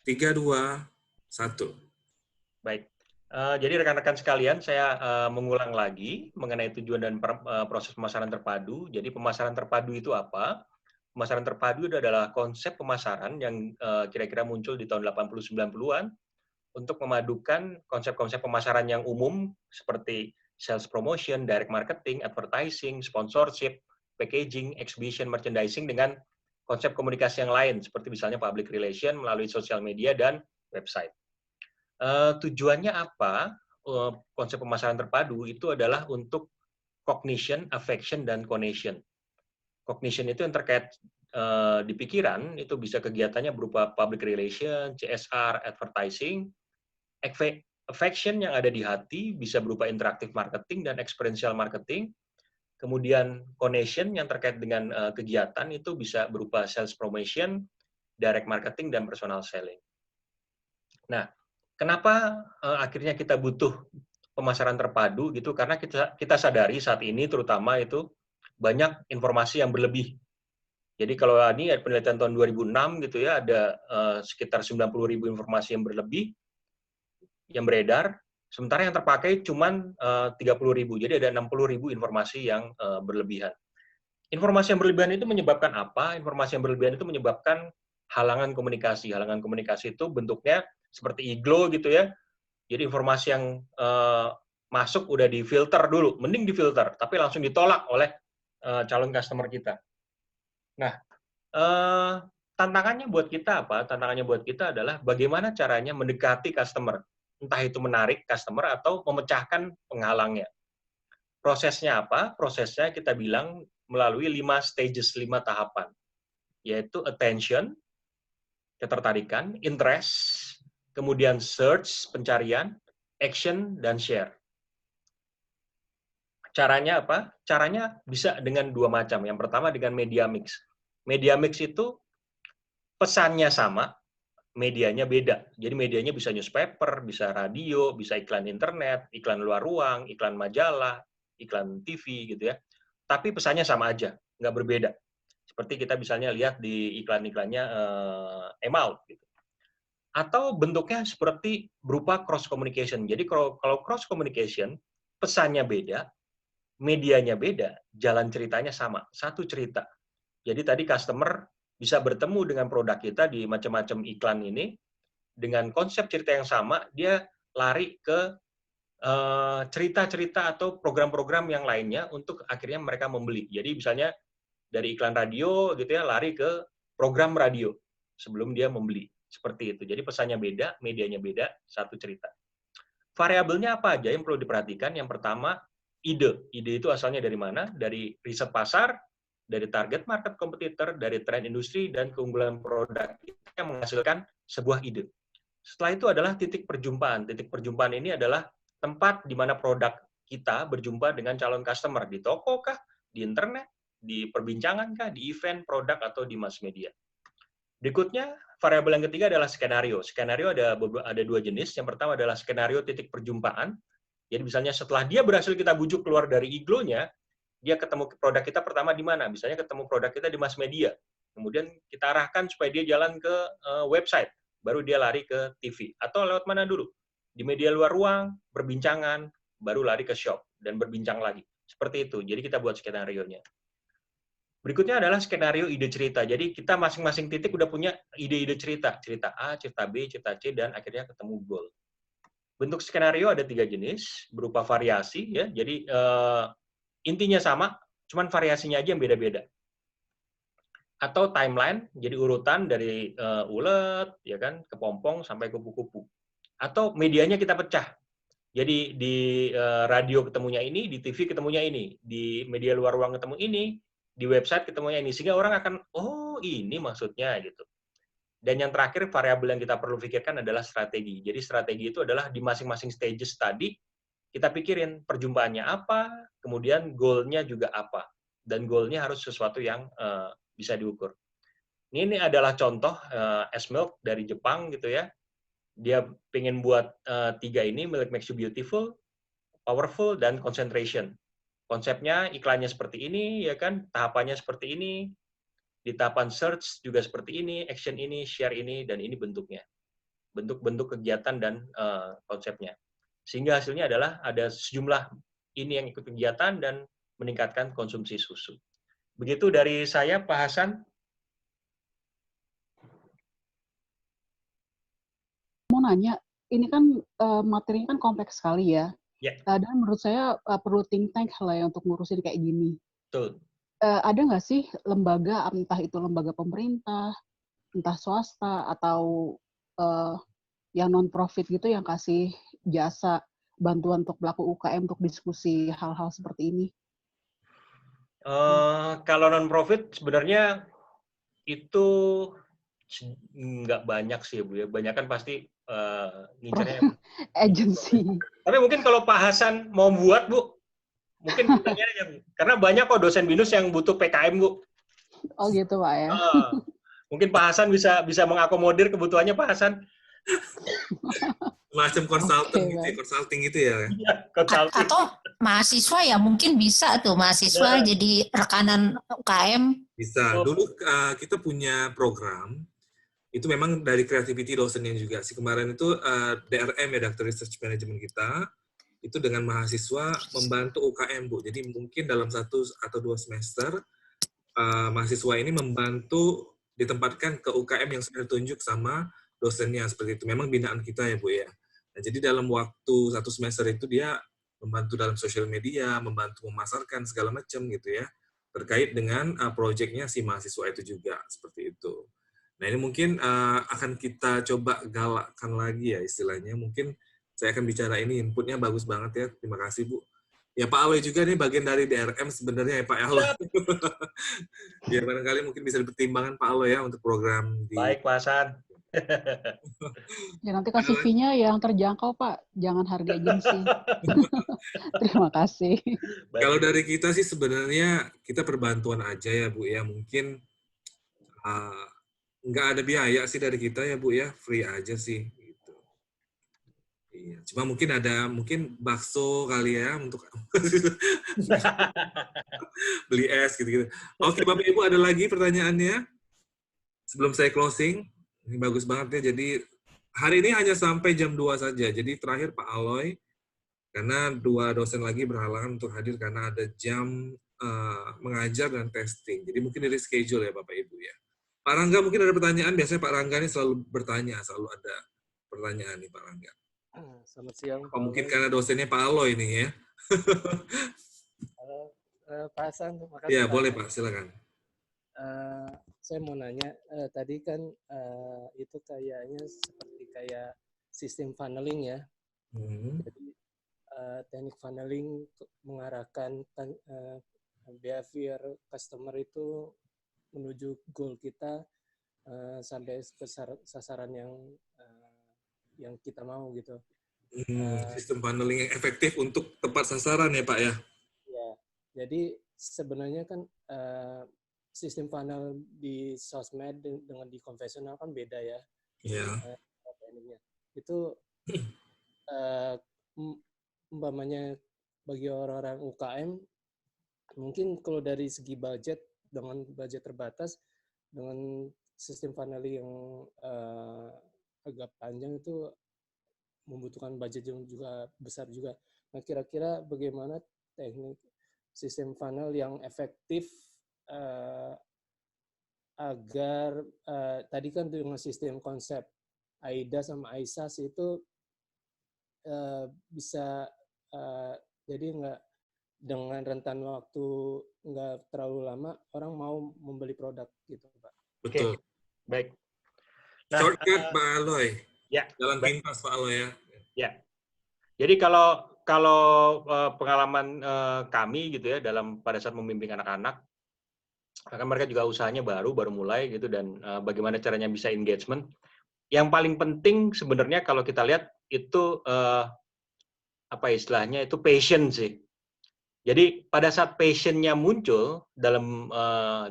3, 2, 1. Baik. Jadi rekan-rekan sekalian, saya mengulang lagi mengenai tujuan dan proses pemasaran terpadu. Jadi pemasaran terpadu itu apa? Pemasaran terpadu itu adalah konsep pemasaran yang kira-kira muncul di tahun 80-90-an untuk memadukan konsep-konsep pemasaran yang umum seperti sales promotion, direct marketing, advertising, sponsorship, packaging, exhibition, merchandising dengan konsep komunikasi yang lain seperti misalnya public relation melalui sosial media dan website. Tujuannya apa? Konsep pemasaran terpadu itu adalah untuk cognition, affection, dan connection. Cognition itu yang terkait di pikiran, itu bisa kegiatannya berupa public relation, CSR, advertising. Affection yang ada di hati bisa berupa interactive marketing dan experiential marketing. Kemudian connection yang terkait dengan kegiatan itu bisa berupa sales promotion, direct marketing, dan personal selling. Nah, kenapa akhirnya kita butuh pemasaran terpadu gitu? Karena kita sadari saat ini terutama itu banyak informasi yang berlebih. Jadi kalau ini penelitian tahun 2006 gitu ya, ada sekitar 90.000 informasi yang berlebih yang beredar, sementara yang terpakai cuma 30.000. Jadi ada 60.000 informasi yang berlebihan. Informasi yang berlebihan itu menyebabkan apa? Informasi yang berlebihan itu menyebabkan halangan komunikasi. Halangan komunikasi itu bentuknya seperti iglo gitu ya. Jadi informasi yang masuk udah difilter dulu, mending difilter, tapi langsung ditolak oleh calon customer kita. Nah, tantangannya buat kita apa? Tantangannya buat kita adalah bagaimana caranya mendekati customer. Entah itu menarik customer atau memecahkan penghalangnya. Prosesnya apa? Prosesnya kita bilang melalui 5 stages, 5 tahapan. Yaitu attention, ketertarikan, interest, kemudian search, pencarian, action, dan share. Caranya apa? Caranya bisa dengan dua macam. Yang pertama dengan media mix. Media mix itu pesannya sama, medianya beda. Jadi medianya bisa newspaper, bisa radio, bisa iklan internet, iklan luar ruang, iklan majalah, iklan TV gitu ya. Tapi pesannya sama aja, nggak berbeda. Seperti kita misalnya lihat di iklan-iklannya Emalt gitu. Atau bentuknya seperti berupa cross communication. Jadi kalau cross communication, pesannya beda, medianya beda, jalan ceritanya sama, satu cerita. Jadi tadi customer bisa bertemu dengan produk kita di macam-macam iklan ini, dengan konsep cerita yang sama, dia lari ke cerita-cerita atau program-program yang lainnya untuk akhirnya mereka membeli. Jadi misalnya dari iklan radio gitu ya, lari ke program radio sebelum dia membeli. Seperti itu. Jadi pesannya beda, medianya beda, satu cerita. Variabelnya apa aja yang perlu diperhatikan? Yang pertama, ide. Ide itu asalnya dari mana? Dari riset pasar, dari target market kompetitor, dari tren industri, dan keunggulan produk yang menghasilkan sebuah ide. Setelah itu adalah titik perjumpaan. Titik perjumpaan ini adalah tempat di mana produk kita berjumpa dengan calon customer. Di toko kah? Di internet? Di perbincangan kah? Di event, produk, atau di mass media. Berikutnya, variabel yang ketiga adalah skenario. Skenario ada dua jenis. Yang pertama adalah skenario titik perjumpaan. Jadi misalnya setelah dia berhasil kita bujuk keluar dari iglonya, dia ketemu produk kita pertama di mana? Misalnya ketemu produk kita di mass media. Kemudian kita arahkan supaya dia jalan ke website. Baru dia lari ke TV. Atau lewat mana dulu? Di media luar ruang, perbincangan, baru lari ke shop, dan berbincang lagi. Seperti itu. Jadi kita buat skenario-nya. Berikutnya adalah skenario ide cerita. Jadi kita masing-masing titik udah punya ide-ide cerita. Cerita A, cerita B, cerita C, dan akhirnya ketemu goal. Bentuk skenario ada 3 jenis, berupa variasi. Ya. Jadi intinya sama, cuman variasinya aja yang beda-beda. Atau timeline, jadi urutan dari ulet, ya kan, kepompong sampai kupu-kupu. Atau medianya kita pecah. Jadi di radio ketemunya ini, di TV ketemunya ini, di media luar ruang ketemu ini, di website ketemunya ini, sehingga orang akan, oh ini maksudnya gitu. Dan yang terakhir, variabel yang kita perlu pikirkan adalah strategi. Jadi strategi itu adalah di masing-masing stages tadi, kita pikirin perjumpaannya apa, kemudian goal-nya juga apa. Dan goal-nya harus sesuatu yang bisa diukur. Ini adalah contoh S-Milk dari Jepang gitu ya. Dia pengen buat 3 ini, Milk Makes You Beautiful, Powerful, dan Concentration. Konsepnya iklannya seperti ini, ya kan? Tahapannya seperti ini. Di tahapan search juga seperti ini, action ini, share ini, dan ini bentuknya. bentuk-bentuk kegiatan dan konsepnya. Sehingga hasilnya adalah ada sejumlah ini yang ikut kegiatan dan meningkatkan konsumsi susu. Begitu dari saya, Pak Hasan. Mau nanya, ini kan materinya kan kompleks sekali ya. Ya. Dan menurut saya perlu think tank lah ya untuk ngurusin kayak gini. Betul. Ada nggak sih lembaga, entah itu lembaga pemerintah, entah swasta, atau yang non-profit gitu yang kasih jasa bantuan untuk pelaku UKM untuk diskusi hal-hal seperti ini? Kalau non-profit sebenarnya itu nggak banyak sih, Bu. Ya. Banyak kan pasti ngincernya agency. Tapi mungkin kalau Pak Hasan mau buat, Bu, mungkin tanya aja, Bu. Karena banyak kok dosen BINUS yang butuh PKM, Bu. Oh gitu, Pak ya. Mungkin Pak Hasan bisa mengakomodir kebutuhannya Pak Hasan. Macam consulting gitu ya. Iya, consulting. Atau mahasiswa ya mungkin bisa tuh mahasiswa jadi rekanan UKM. Bisa. Dulu kita punya program itu memang dari creativity dosennya juga sih. Kemarin itu DRM ya, Dr. Research Management kita itu dengan mahasiswa membantu UKM, Bu. Jadi mungkin dalam 1 atau 2 semester mahasiswa ini membantu ditempatkan ke UKM yang sudah ditunjuk sama dosennya seperti itu. Memang binaan kita ya, Bu ya. Nah, jadi dalam waktu 1 semester itu dia membantu dalam sosial media, membantu memasarkan segala macam gitu ya, terkait dengan proyeknya si mahasiswa itu juga seperti itu. Nah ini mungkin akan kita coba galakkan lagi ya istilahnya. Mungkin saya akan bicara ini, inputnya bagus banget ya. Terima kasih Bu. Ya Pak Aloy juga nih bagian dari DRM sebenarnya ya Pak Aloy. Ya barangkali mungkin bisa dipertimbangkan Pak Aloy ya untuk program di. Baik Pak Hasan. Ya nanti kasih fee-nya yang terjangkau Pak, jangan harga agensi. Terima kasih. Kalau dari kita sih sebenarnya kita perbantuan aja ya Bu ya, mungkin nggak ada biaya sih dari kita ya Bu ya, free aja sih gitu. Iya, cuma mungkin bakso kali ya untuk beli es gitu-gitu. Oke Bapak Ibu, ada lagi pertanyaannya sebelum saya closing? Ini bagus banget ya. Jadi hari ini hanya sampai jam 2 saja. Jadi terakhir Pak Aloy, karena 2 dosen lagi berhalangan untuk hadir karena ada jam mengajar dan testing. Jadi mungkin dari schedule ya Bapak Ibu ya. Pak Rangga mungkin ada pertanyaan. Biasanya Pak Rangga ini selalu bertanya, selalu ada pertanyaan nih Pak Rangga. Selamat siang. Pak mungkin karena dosennya Pak Aloy ini ya. Halo, Pak Hasan, terima kasih. Ya boleh Pak, silakan. Saya mau nanya, tadi kan itu kayaknya seperti kayak sistem funneling ya. Jadi teknik funneling mengarahkan behavior customer itu menuju goal kita sampai ke sasaran yang kita mau gitu. Sistem funneling yang efektif untuk tepat sasaran ya Pak ya. Ya, jadi sebenarnya kan sistem funnel di sosmed dengan di konvensional kan beda ya. Iya. Itu umpamanya bagi orang-orang UKM mungkin kalau dari segi budget dengan budget terbatas dengan sistem funneling yang agak panjang itu membutuhkan budget yang juga besar juga. Nah, kira-kira bagaimana teknik sistem funnel yang efektif agar tadi kan dengan sistem konsep AIDA sama AISAS itu bisa jadi nggak dengan rentan waktu nggak terlalu lama orang mau membeli produk gitu Pak. Betul. Oke. Baik. Nah, shortcut Pak Aloy. Ya. Jalan pintas Pak Aloy ya. Ya. Jadi kalau pengalaman kami gitu ya pada saat membimbing anak-anak, kan mereka juga usahanya baru mulai gitu dan bagaimana caranya bisa engagement. Yang paling penting sebenarnya kalau kita lihat itu apa istilahnya itu passion sih. Jadi pada saat passionnya muncul dalam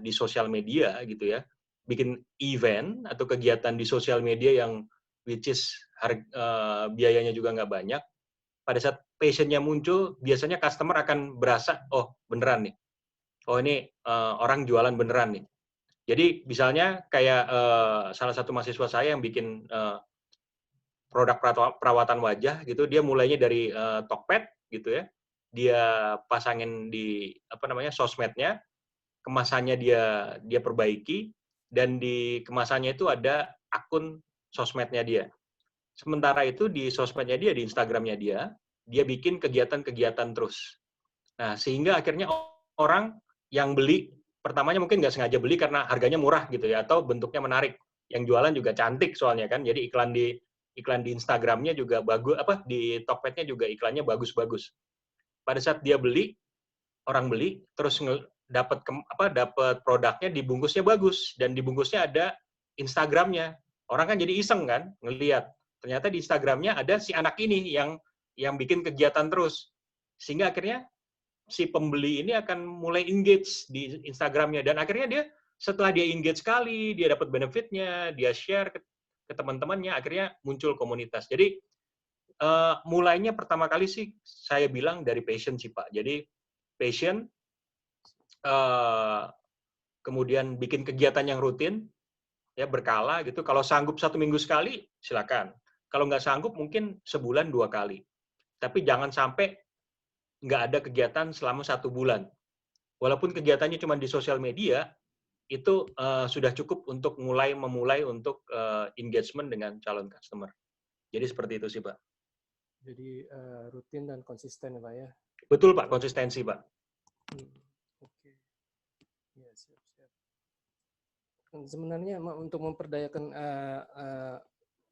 di sosial media gitu ya, bikin event atau kegiatan di sosial media yang which is biayanya juga nggak banyak. Pada saat passionnya muncul, biasanya customer akan berasa, oh beneran nih, oh ini orang jualan beneran nih. Jadi misalnya kayak salah satu mahasiswa saya yang bikin produk perawatan wajah gitu, dia mulainya dari Tokped gitu ya, dia pasangin di sosmednya, kemasannya dia perbaiki, dan di kemasannya itu ada akun sosmednya dia. Sementara itu di sosmednya dia, di Instagramnya dia bikin kegiatan-kegiatan terus. Nah, sehingga akhirnya orang yang beli, pertamanya mungkin nggak sengaja beli karena harganya murah gitu ya, atau bentuknya menarik. Yang jualan juga cantik soalnya kan, jadi iklan di Instagramnya juga bagus, di Tokpednya juga iklannya bagus-bagus. Pada saat dia beli, orang beli, terus dapat produknya dibungkusnya bagus, dan dibungkusnya ada Instagramnya. Orang kan jadi iseng kan, ngelihat. Ternyata di Instagramnya ada si anak ini yang bikin kegiatan terus. Sehingga akhirnya si pembeli ini akan mulai engage di Instagramnya, dan akhirnya dia setelah dia engage sekali, dia dapat benefitnya, dia share ke teman-temannya, akhirnya muncul komunitas. Jadi mulainya pertama kali sih saya bilang dari passion sih Pak. Jadi passion, kemudian bikin kegiatan yang rutin, ya berkala gitu. Kalau sanggup 1 minggu sekali, silakan. Kalau nggak sanggup mungkin sebulan 2 kali. Tapi jangan sampai nggak ada kegiatan selama 1 bulan. Walaupun kegiatannya cuma di sosial media, itu sudah cukup untuk memulai untuk engagement dengan calon customer. Jadi seperti itu sih Pak. Jadi rutin dan konsisten ya Pak ya? Betul Pak, konsistensi Pak. Oke. Ya, siap-siap. Sebenarnya untuk memperdayakan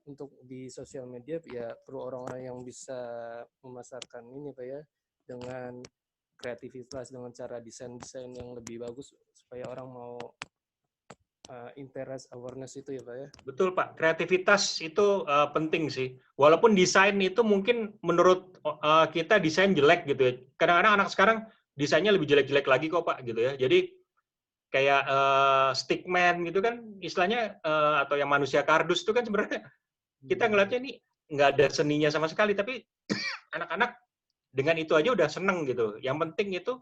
untuk di sosial media ya perlu orang-orang yang bisa memasarkan ini Pak ya, dengan kreativitas, dengan cara desain-desain yang lebih bagus supaya orang mau interest, awareness itu ya Pak ya. Betul Pak, kreativitas itu penting sih. Walaupun desain itu mungkin menurut kita desain jelek gitu ya. Kadang-kadang anak sekarang desainnya lebih jelek-jelek lagi kok Pak gitu ya. Jadi kayak stickman gitu kan istilahnya, atau yang manusia kardus itu kan sebenarnya kita ngeliatnya nih nggak ada seninya sama sekali, tapi anak-anak dengan itu aja udah seneng gitu. Yang penting itu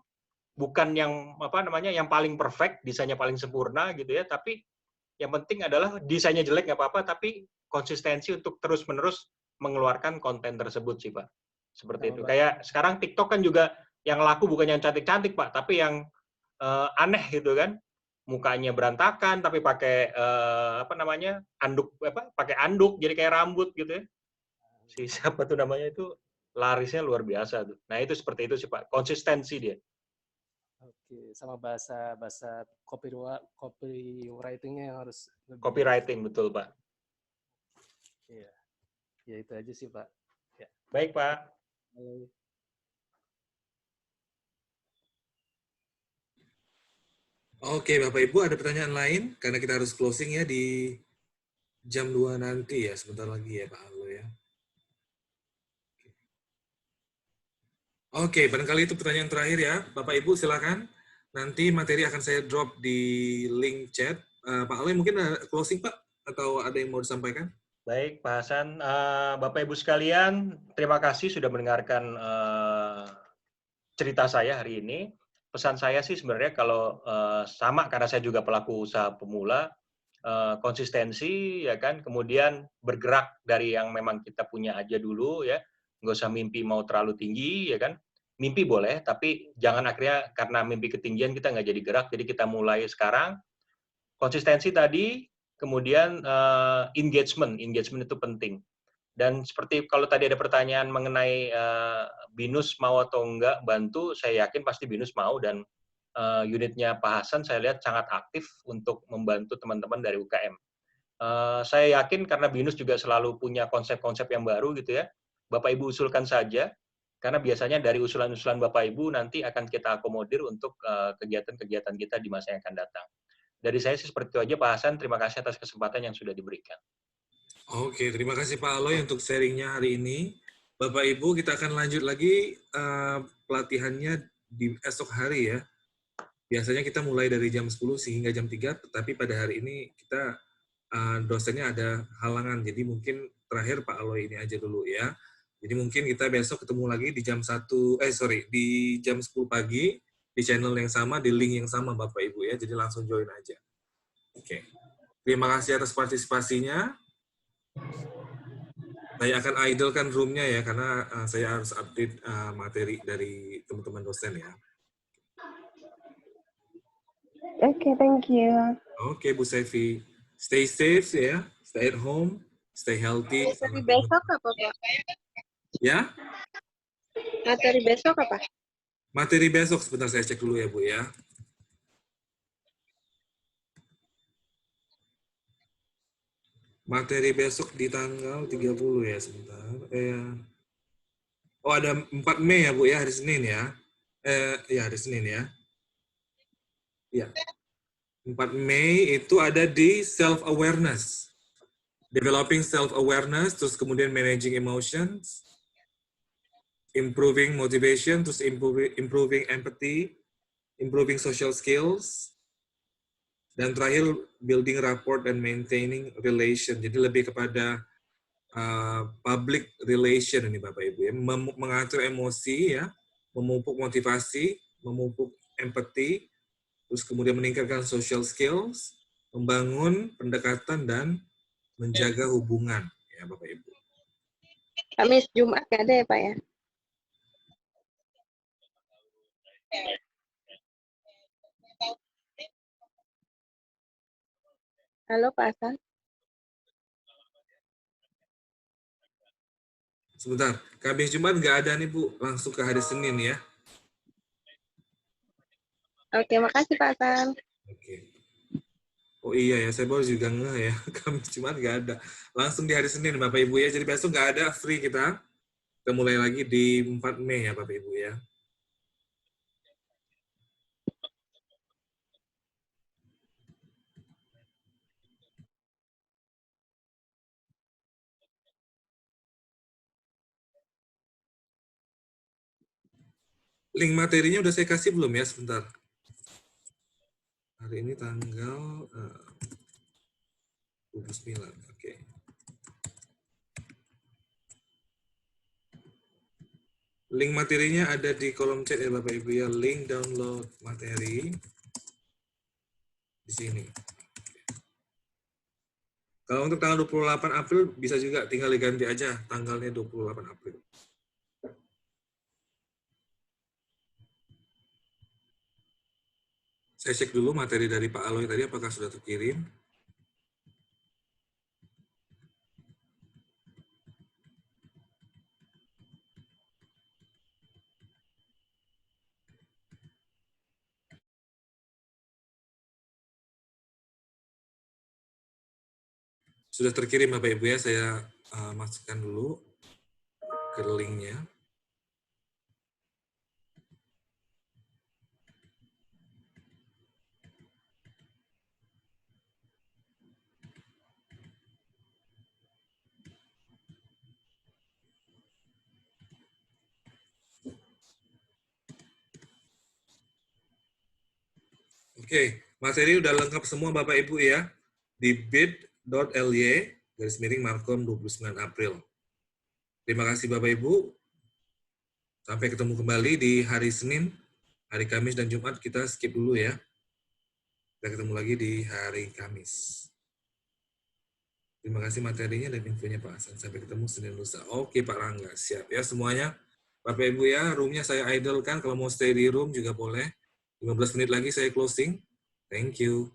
bukan yang yang paling perfect, desainnya paling sempurna gitu ya, tapi yang penting adalah desainnya jelek nggak apa-apa, tapi konsistensi untuk terus-menerus mengeluarkan konten tersebut sih Pak. Seperti itu. Kayak sekarang TikTok kan juga yang laku bukan yang cantik-cantik Pak, tapi yang aneh gitu kan. Mukanya berantakan tapi pakai anduk pakai anduk jadi kayak rambut gitu ya. Si siapa tuh namanya itu larisnya luar biasa tuh. Nah, itu seperti itu sih Pak. Konsistensi dia. Oke, sama bahasa copywriting-nya yang harus lebih. Copywriting betul Pak. Iya. Ya itu aja sih Pak. Ya. Baik Pak. Oke, Bapak Ibu, ada pertanyaan lain? Karena kita harus closing ya di jam 2 nanti ya, sebentar lagi ya Pak Allo ya. Oke, barangkali itu pertanyaan terakhir ya. Bapak Ibu silakan. Nanti materi akan saya drop di link chat. Pak Allo mungkin closing Pak? Atau ada yang mau disampaikan? Baik Pak Hasan. Bapak Ibu sekalian, terima kasih sudah mendengarkan cerita saya hari ini. Pesan saya sih sebenarnya kalau sama karena saya juga pelaku usaha pemula, konsistensi ya kan, kemudian bergerak dari yang memang kita punya aja dulu ya, nggak usah mimpi mau terlalu tinggi ya kan. Mimpi boleh, tapi jangan akhirnya karena mimpi ketinggian kita nggak jadi gerak, jadi kita mulai sekarang. Konsistensi tadi, kemudian engagement itu penting. Dan seperti kalau tadi ada pertanyaan mengenai BINUS mau atau enggak bantu, saya yakin pasti BINUS mau, dan unitnya Pak Hasan saya lihat sangat aktif untuk membantu teman-teman dari UKM. Saya yakin karena BINUS juga selalu punya konsep-konsep yang baru gitu ya, Bapak Ibu usulkan saja, karena biasanya dari usulan-usulan Bapak Ibu nanti akan kita akomodir untuk kegiatan-kegiatan kita di masa yang akan datang. Dari saya sih seperti itu aja Pak Hasan, terima kasih atas kesempatan yang sudah diberikan. Oke, terima kasih Pak Aloy untuk sharingnya hari ini. Bapak Ibu, kita akan lanjut lagi pelatihannya di esok hari ya. Biasanya kita mulai dari jam 10 sehingga jam 3, tetapi pada hari ini kita dosennya ada halangan, jadi mungkin terakhir Pak Aloy ini aja dulu ya. Jadi mungkin kita besok ketemu lagi di jam di jam 10 pagi, di channel yang sama, di link yang sama Bapak Ibu ya, jadi langsung join aja. Oke. Terima kasih atas partisipasinya. Saya akan idlekan roomnya ya, karena saya harus update materi dari teman-teman dosen ya. Oke, thank you. Oke, Bu Sevi. Stay safe ya, stay at home, stay healthy. Materi besok apa, Pak? Ya, Materi besok apa? materi besok sebentar saya cek dulu ya Bu ya. Materi besok di tanggal 30 ya, sebentar. Oh, ada 4 Mei ya Bu ya, hari Senin ya. Ya hari Senin ya. Ya. 4 Mei itu ada di self-awareness. Developing self-awareness, terus kemudian managing emotions, improving motivation, terus improving empathy, improving social skills, dan terakhir building rapport and maintaining relation. Jadi lebih kepada public relation ini Bapak Ibu ya, mengatur emosi ya, memupuk motivasi, memupuk empathy, terus kemudian meningkatkan social skills, membangun pendekatan dan menjaga hubungan ya Bapak Ibu. Kamis Jumat nggak ada ya, Pak ya? Halo, Pak Hasan. Sebentar, Kamis Jumat nggak ada nih Bu, langsung ke hari Senin ya. Oke, makasih Pak Hasan. Oke. Oh iya ya, saya baru juga ngeh ya, Kamis Jumat nggak ada. Langsung di hari Senin Bapak Ibu ya, jadi besok nggak ada, free kita. Kita mulai lagi di 4 Mei ya Bapak Ibu ya. Link materinya udah saya kasih belum ya, sebentar. Hari ini tanggal 29, oke. Link materinya ada di kolom chat ya Bapak Ibu ya, link download materi di sini. Kalau untuk tanggal 28 April bisa juga tinggal diganti aja tanggalnya 28 April. Saya cek dulu materi dari Pak Aloy tadi apakah sudah terkirim. Sudah terkirim Bapak Ibu ya, saya masukkan dulu ke linknya. Oke, materi udah lengkap semua Bapak Ibu ya, di bit.ly/Markom 29 April. Terima kasih Bapak Ibu. Sampai ketemu kembali di hari Senin, hari Kamis dan Jumat kita skip dulu ya. Kita ketemu lagi di hari Kamis. Terima kasih materinya dan infonya Pak Hasan. Sampai ketemu Senin lusa. Oke Pak Rangga, siap ya semuanya. Bapak Ibu ya, roomnya saya idle kan. Kalau mau stay di room juga boleh. 15 menit lagi saya closing. Thank you.